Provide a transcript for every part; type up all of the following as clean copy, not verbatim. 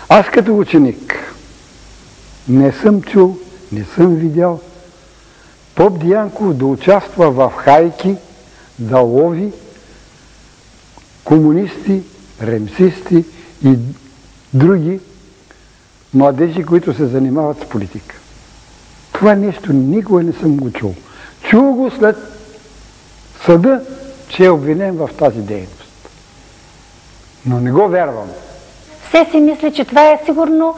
Аз като ученик не съм чул, не съм видял поп Дянков да участва в хайки, да лови комунисти, ремсисти и други младежи, които се занимават с политика. Това нещо никога не съм го чул. Чул го след съда, че е обвинен в тази дейност. Но не го вярвам. Все си мисля, че това е сигурно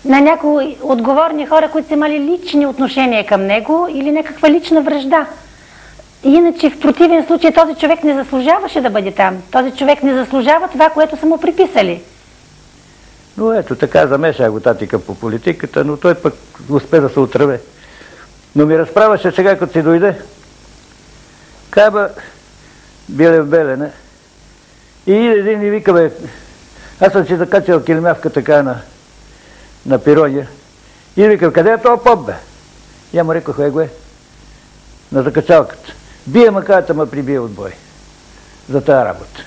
на някои отговорни хора, които са имали лични отношения към него или някаква лична вражда. Иначе в противен случай този човек не заслужаваше да бъде там. Този човек не заслужава това, което са му приписали. Но ето така замеша го татика по политиката, но той пък успе да се отраве. Но ми разправяше сега, като си дойде. Каба биле в Белене. И един и вика, бе, аз съм си закачал килимявка така на пирония. И вика, къде е това поп, бе? Я му рекох, го е на закачалката. Бие макарата, ма прибие от бой. За тази работа.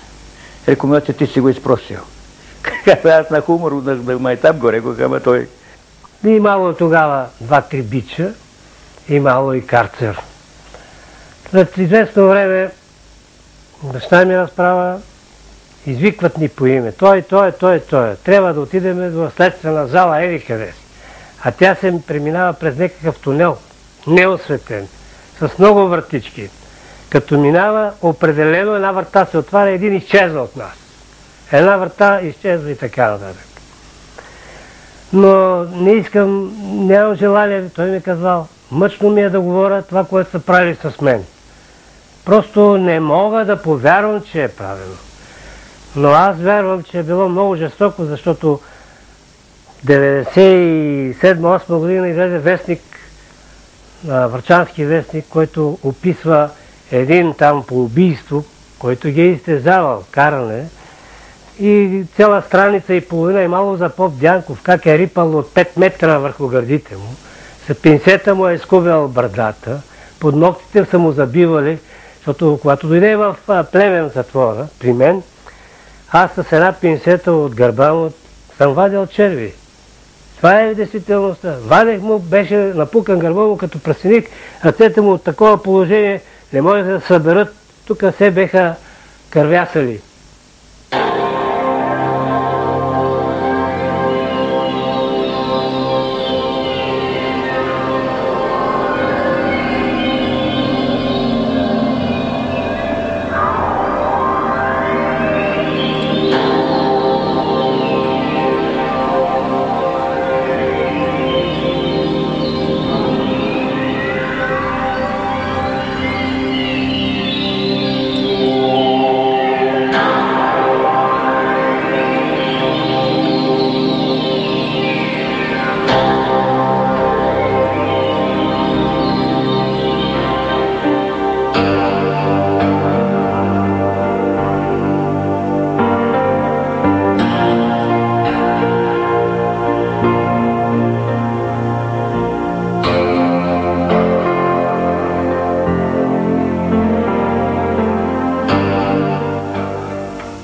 Рекох, че ти си го изпросил. Аз на хумор, да майтап го рекох, ама той. И имало тогава 2-3 бича, имало и карцер. След известно време баща ми разправа, извикват ни по име. Той. Трябва да отидем в следствена зала, еди къде си. А тя се преминава през някакъв тунел, неосветен, с много вратички. Като минава, определено една врата се отваря, един изчезва от нас. Една врата изчезва и така нататък. Но не искам, нямам желание, той ми казал, мъчно ми е да говоря това, което са правили с мен. Просто не мога да повярвам, че е правилно. Но аз вярвам, че е било много жестоко, защото 97-8 година излезе вестник, врачански вестник, който описва един там по убийство, който ги е изтезавал, каране, и цяла страница и половина и мало за поп Дянков, как е рипал от 5 метра върху гърдите му, с пинцета му е скубял брадата, под ногтите са му забивали, защото когато дойде в Плевен затвора, при мен, аз с една пинцета от гърба му съм вадил черви. Това е действителността. Вадех му, беше напукан гърба му като пръстеник, ръцете му от такова положение не може да се съберат. Тук все беха кървясали.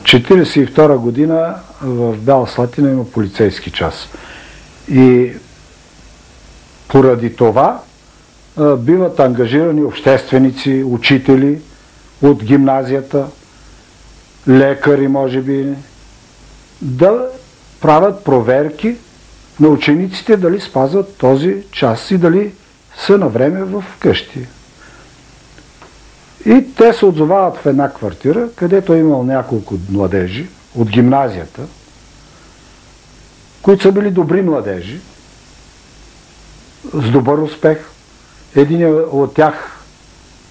В 1942 година в Бяла Слатина има полицейски час. И поради това биват ангажирани общественици, учители от гимназията, лекари, може би, да правят проверки на учениците дали спазват този час и дали са на време в къщи. И те се отзовават в една квартира, където е имал няколко младежи от гимназията, които са били добри младежи. с добър успех. Един от тях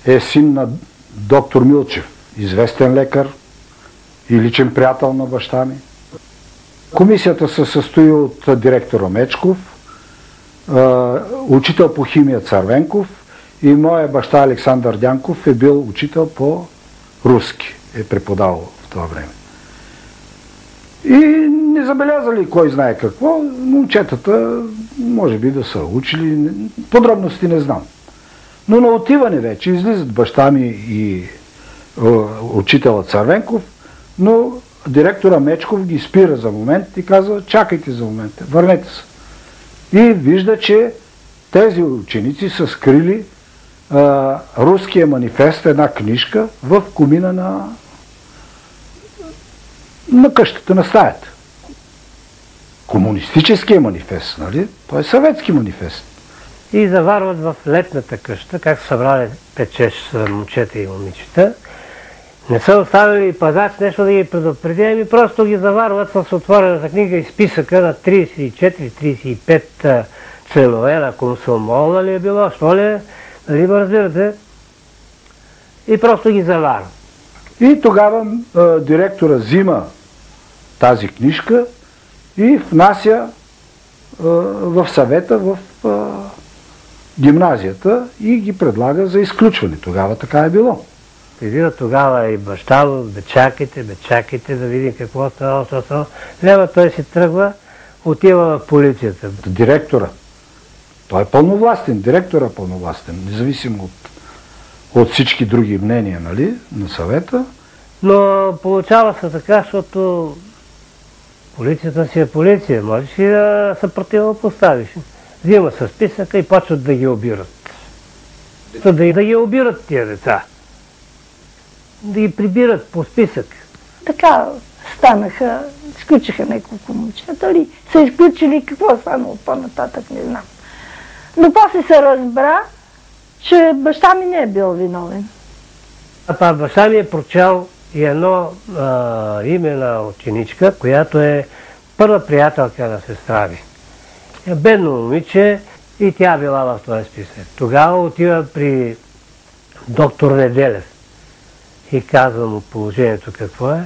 е син на доктор Милчев, известен лекар и личен приятел на баща ми. Комисията се състои от директора Мечков, учител по химия Цървенков и моя баща Александър Дянков е бил учител по руски, е преподавал в това време. И не забелязали кой знае какво, момчетата може би да са учили, подробности не знам. Но на отиване вече излизат баща ми и учителът Цървенков, но директора Мечков ги спира за момент и казва: чакайте за момент, върнете се. И вижда, че тези ученици са скрили руския манифест, една книжка, в комина на къщата, на стаята. Комунистическия манифест, нали? Той е съветски манифест. И заварват в летната къща, как са събрали 5-6 момчета и момичета. Не са оставили пазач нещо да ги предупреди, ами просто ги заварват с отворената книга и списъка на 34-35 членове на комсомол, нали е било, що ли е, нали разбирате? И просто ги заварват. И тогава директора взима тази книжка и внася в съвета в гимназията и ги предлага за изключване. Тогава така е било. Предвida тогава и баща му: чакайте, да видим какво става. Няма, той си тръгва, отива в полицията. Директора. Той е пълновластен, директора е пълновластен, независимо от всички други мнения, нали, на съвета. Но получава се така, защото полицията си е полиция, можеш ли да се противопоставиш. Взима се списъка и почват да ги обират. Да ги обират тия деца. Да ги прибират по списък. Така станаха, изключиха няколко момчета, или са изключили, какво станало по-нататък, не знам. Но после се разбра, че баща ми не е бил виновен. Баща ми е прочел и едно име на ученичка, която е първа приятелка на сестра ми. Бедно момиче и тя била в този списък. Тогава отива при доктор Неделев и казва му положението какво е.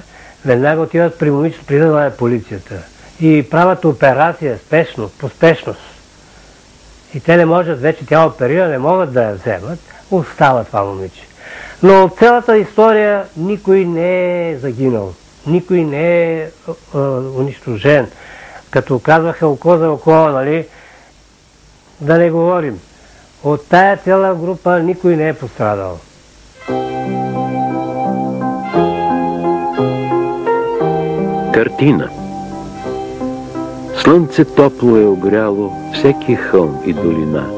Веднага отиват при момичето, преди да е полицията. И правят операция спешно, по спешност. И те не можат, вече тя оперира, не могат да я вземат. Остава това момиче. Но от цялата история никой не е загинал. Никой не е унищожен. Като казваха око за око, нали, да не говорим. От тая цяла група никой не е пострадал. Картина. Слънце топло е огряло всеки хълм и долина.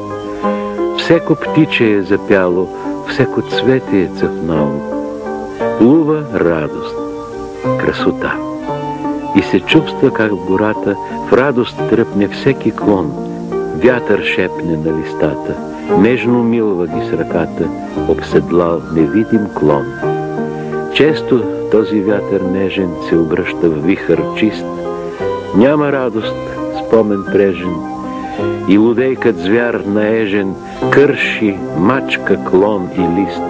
Всеко птиче е запяло, всеко цвете е цъфнало. Плува радост, красота. И се чувства как в гората в радост тръпне всеки клон. Вятър шепне на листата, нежно милва ги с ръката, обседлал невидим клон. Често този вятър нежен се обръща в вихър чист. Няма радост, спомен прежен, и лудейкът звяр наежен кърши, мачка клон и лист.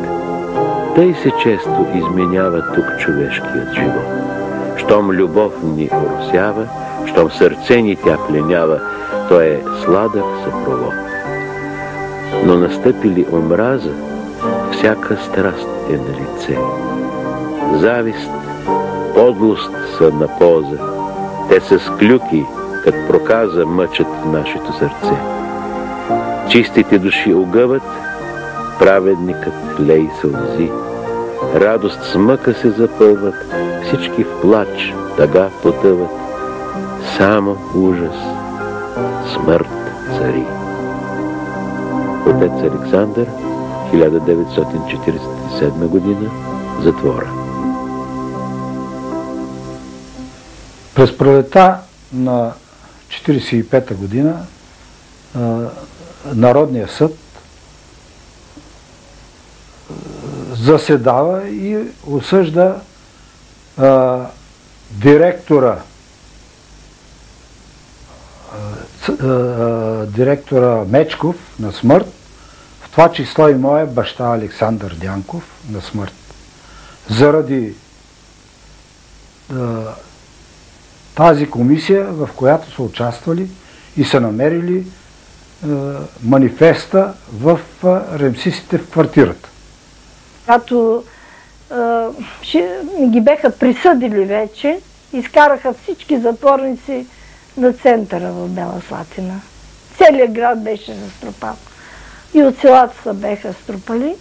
Тъй се често изменява тук човешкият живот. Щом любов ни оросява, щом сърце ни тя пленява, то е сладък съпровод. Но настъпили омраза, всяка страст е на лице. Завист, подлост са на полза. Те с клюки, като проказа, мъчат нашето сърце. Чистите души огъват, праведникът лей сълзи. Радост с мъка се запълват, всички в плач, тъга потъват. Само ужас, смърт цари. Отец Александър, 1947 година, затвора. През пролета на 1945 година Народния съд заседава и осъжда директора директора Мечков на смърт, в това число и моя баща Александър Дянков на смърт. Заради тази комисия, в която са участвали и са намерили манифеста в ремсистите в квартирата. Когато ги беха присъдили вече, изкараха всички затворници на центъра в Бяла Слатина. Целият град беше заструпан. И от селата се беха струпали.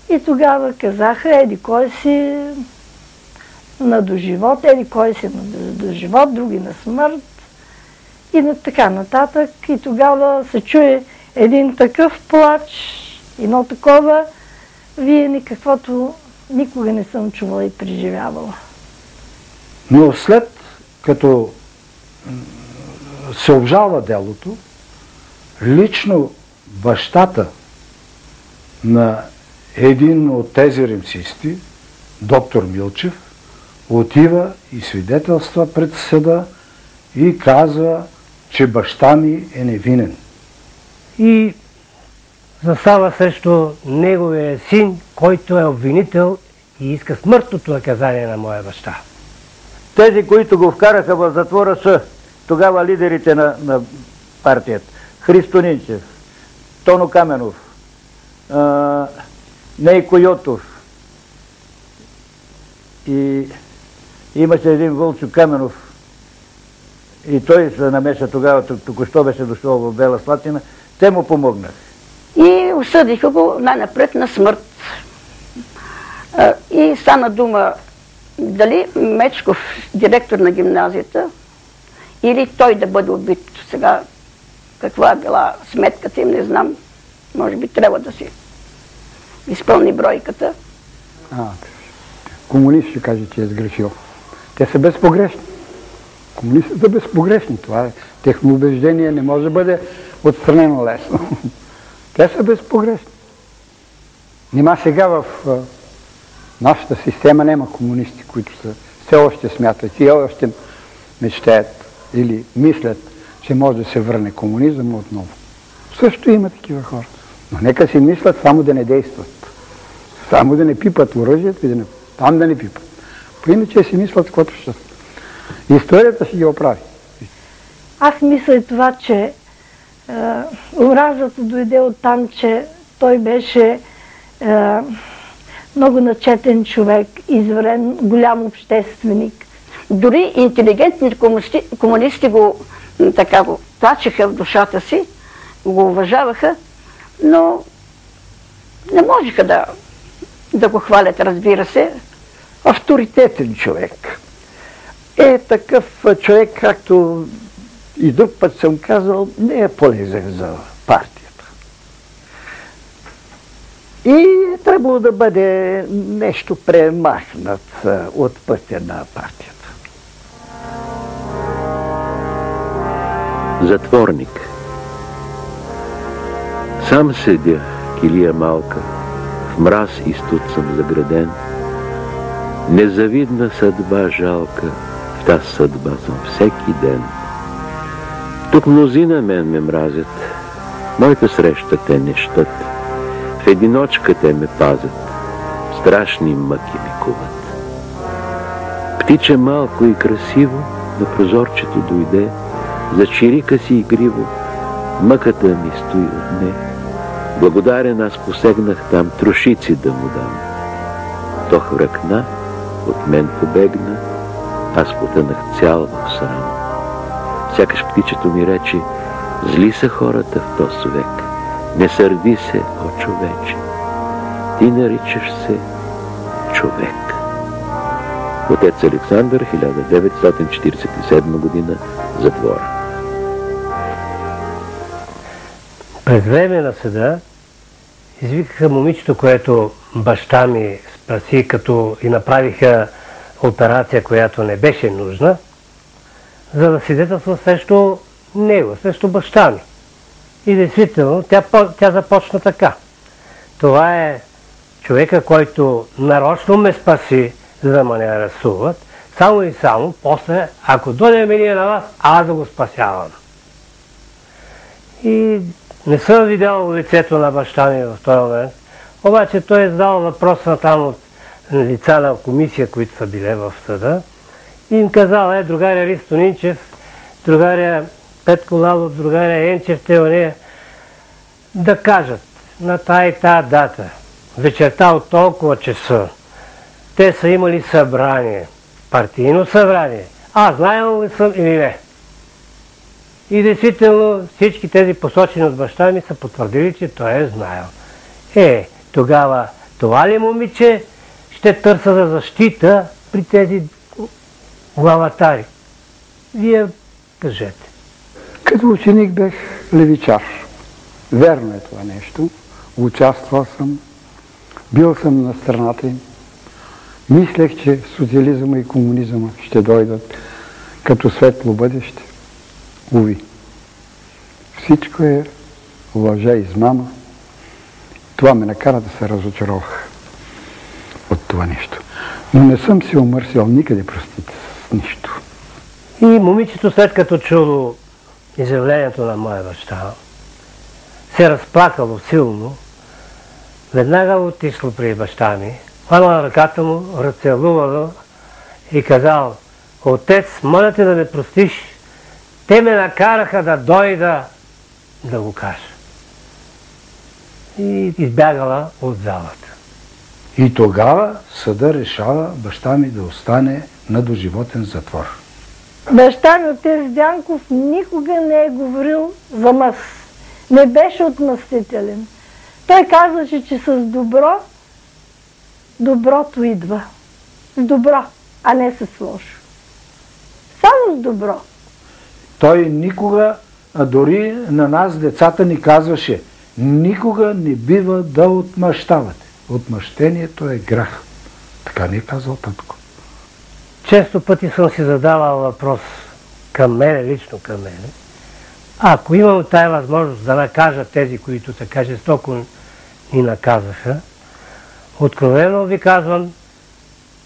И тогава казаха, еди кой си на доживот, еди кой си на доживот, други на смърт. И на така нататък. И тогава се чуе един такъв плач, едно такова виене, каквото никога не съм чувала и преживявала. Но след като се обжалва делото, лично бащата на един от тези ремсисти, доктор Милчев, отива и свидетелства пред съда и казва, че баща ми е невинен. И застава срещу неговия син, който е обвинител и иска смъртното наказание на моя баща. Тези, които го вкараха в затвора, са тогава лидерите на партията. Христо Нинчев, Тоно Каменов, Нейко Йотов и имаше един Вълчо Каменов и той се намеса тогава, току-що беше дошъл в Бела Слатина, те му помогнаха. И осъдиха го най-напред на смърт. И стана дума дали Мечков, директор на гимназията, или той да бъде убит. Сега каква е била сметката им, не знам. Може би трябва да си изпълни бройката. Комунист ще каже, че е сгрешил. Те са безпогрешни. Комунистите са безпогрешни. Това е техно убеждение, не може да бъде отстранено лесно. Те са безпогрешни. Нима сега в нашата система няма комунисти, които все още смятат и още мечтаят или мислят, че може да се върне комунизъм отново. Също има такива хора. Но нека си мислят само да не действат. Само да не пипат оръжието и там да не пипат. По иначе си мислят каквото ще. Историята ще ги оправи. Аз мисля и това, че омразата дойде от там, че той беше много начетен човек, изварен, голям общественик. Дори интелигентните комунисти го тлачеха в душата си, го уважаваха, но не можеха да го хвалят, разбира се. Авторитетен човек. Е такъв човек, както и друг път съм казал, не е полезен за партията. И е трябвало да бъде нещо премахнат от пътя на партията. Затворник. Сам седя, килия малка, в мраз и студ съм заграден. Незавидна съдба жалка, в таз съдба съм всеки ден. Тук мнозина мен ме мразят, моята среща те не щат. В единочка те ме пазят, страшни мъки ми куват. Птиче малко и красиво на прозорчето дойде, зачирика си игриво, мъката ми стои от не. Благодарен аз посегнах там трошици да му дам. То хвръкна, от мен побегна, аз потънах цял в срам. Сякаш птичето ми рече, зли са хората в този век, не сърди се, о човече, ти наричаш се човек. Отец Александър, 1947 година, затвора. През време на съда извикаха момичето, което баща ми спаси, като и направиха операция, която не беше нужна, за да свидетелства срещу него, срещу баща ми. И действително, тя започна така. Това е човека, който нарочно ме спаси, за да ме не арестуват, само и само, после, ако дойдем ние на вас, аз да го спасявам. И не съм видял лицето на баща ми в този момент. Обаче той е задал въпроса там от лица на комисия, които са били в съда. И им казал, другаря Ристо Нинчев, другаря Петко Лалов, другаря Енчев, те да кажат на тая и тая дата, вечерта от толкова часа, те са имали събрание, партийно събрание. Знаел ли съм или не? И действително всички тези посочени от баща ми са потвърдили, че той е знаел. Тогава това ли момиче ще търса за защита при тези главатари? Вие кажете. Като ученик бех левичар. Верно е това нещо. Участвал съм. Бил съм на страната им. Мислех, че социализъма и комунизъма ще дойдат като светло бъдеще. Уви. Всичко е лъжа и измама. Това ме накара да се разочаровах от това нещо. Но не съм се омърсил никъде, простите, с нищо. И момичето, след като чуло изявлението на моя баща, се разплакало силно, веднага отишло при баща ми, хванала ръката му, разцелувало и казал: отец, моля те да ме простиш, те ме накараха да дойда да го кажа. И избягала от залата. И тогава съда решава баща ми да остане на доживотен затвор. Баща ми, отец Дянков, никога не е говорил за мъст. Не беше отмъстителен. Той казваше, че с добро, доброто идва. С добро, а не с лошо. Само с добро. Той никога, дори на нас, децата, ни казваше: никога не бива да отмъщавате. Отмъщението е грях. Така ни е казал татко. Често пъти съм си задавал въпрос към мене, лично към мене. Ако имам тая възможност да накажа тези, които така жестоко ни наказаха, откровено ви казвам,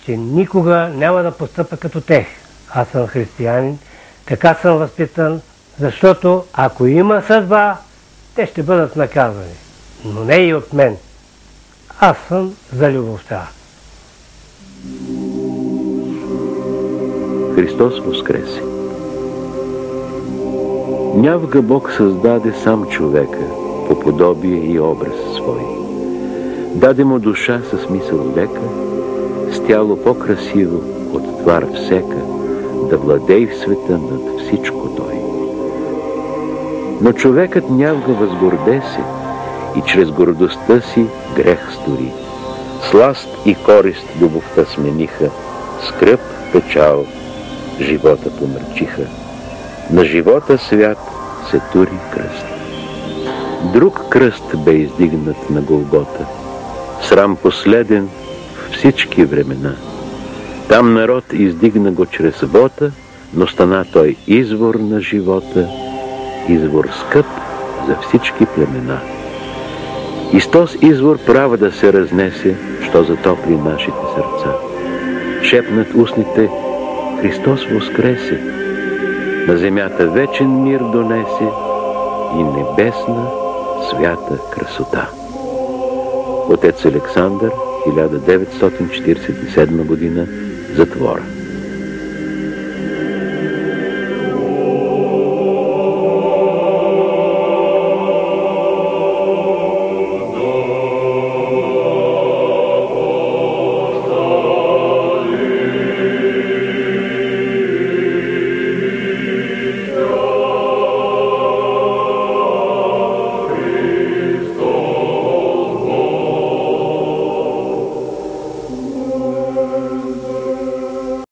че никога няма да постъпя като тех. Аз съм християнин, така съм възпитан, защото ако има съдба, те ще бъдат наказани. Но не и от мен. Аз съм за любовта. Христос воскресе! Нявга Бог създаде сам човека по подобие и образ свой. Даде му душа със мисъл лека, с тяло по-красиво от твар всека, да владей в света над всичко той. Но човекът нявга възгорде се и чрез гордостта си грех стори. Сласт и корист любовта смениха, скръб, печал, живота помърчиха. На живота свят се тури кръст. Друг кръст бе издигнат на Голгота, срам последен в всички времена. Там народ издигна го чрез вота, но стана той извор на живота, извор скъп за всички племена. И с този извор права да се разнесе, що затопли нашите сърца. Шепнат устните: Христос воскресе, на земята вечен мир донесе и небесна свята красота. Отец Александър, 1947 година, затвора.